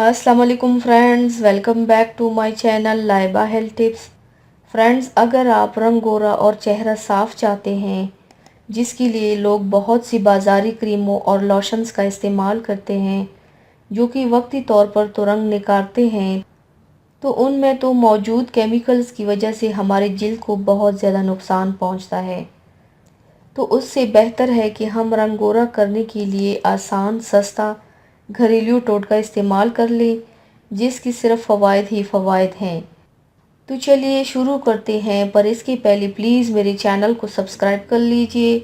अस्सलाम वालेकुम friends, welcome back to my channel Laiba health tips. Friends, अगर आप रंग गोरा और चेहरा साफ चाहते हैं, जिसके लिए लोग बहुत सी बाज़ारी क्रीमों और लोशंस का इस्तेमाल करते हैं जो कि वक्ती तौर पर तो रंग निखारते हैं, तो उनमें तो मौजूद केमिकल्स की वजह से हमारे जिल्द को बहुत ज़्यादा नुकसान पहुंचता है। तो उससे बेहतर है कि हम रंग गोरा करने के लिए आसान, सस्ता घरेलू टोटका इस्तेमाल कर लें, जिसकी सिर्फ फ़वाइद ही फ़वाइद हैं। तो चलिए शुरू करते हैं, पर इसके पहले प्लीज़ मेरे चैनल को सब्सक्राइब कर लीजिए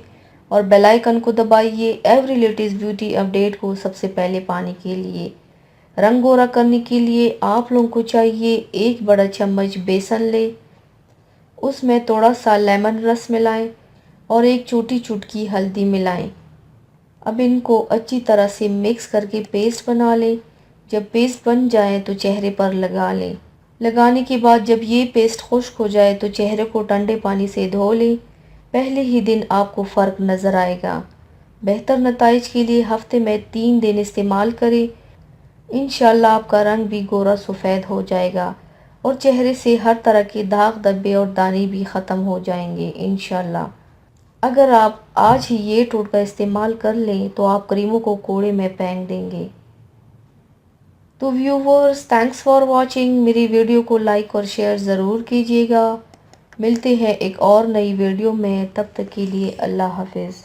और बेल आइकन को दबाइए एवरी लेटेस्ट ब्यूटी अपडेट को सबसे पहले पाने के लिए। रंग गोरा करने के लिए आप लोगों को चाहिए 1 बड़ा चम्मच बेसन लें, उसमें थोड़ा सा लेमन रस मिलाएं और 1 छोटी चुटकी हल्दी मिलाएं। अब इनको अच्छी तरह से मिक्स करके पेस्ट बना लें। जब पेस्ट बन जाए तो चेहरे पर लगा लें। लगाने के बाद जब ये पेस्ट खुश्क हो जाए तो चेहरे को ठंडे पानी से धो लें। पहले ही दिन आपको फ़र्क नज़र आएगा। बेहतर नताइज के लिए हफ्ते में 3 दिन इस्तेमाल करें। इंशाल्लाह आपका रंग भी गोरा सफ़ेद हो जाएगा और चेहरे से हर तरह के दाग, धब्बे और दाने भी ख़त्म हो जाएंगे इंशाल्लाह। अगर आप आज ही ये टोटका इस्तेमाल कर लें तो आप क्रीमों को कोड़े में फेंक देंगे। तो व्यूवर्स, थैंक्स फॉर वॉचिंग। मेरी वीडियो को लाइक और शेयर ज़रूर कीजिएगा। मिलते हैं एक और नई वीडियो में, तब तक के लिए अल्लाह हाफिज़।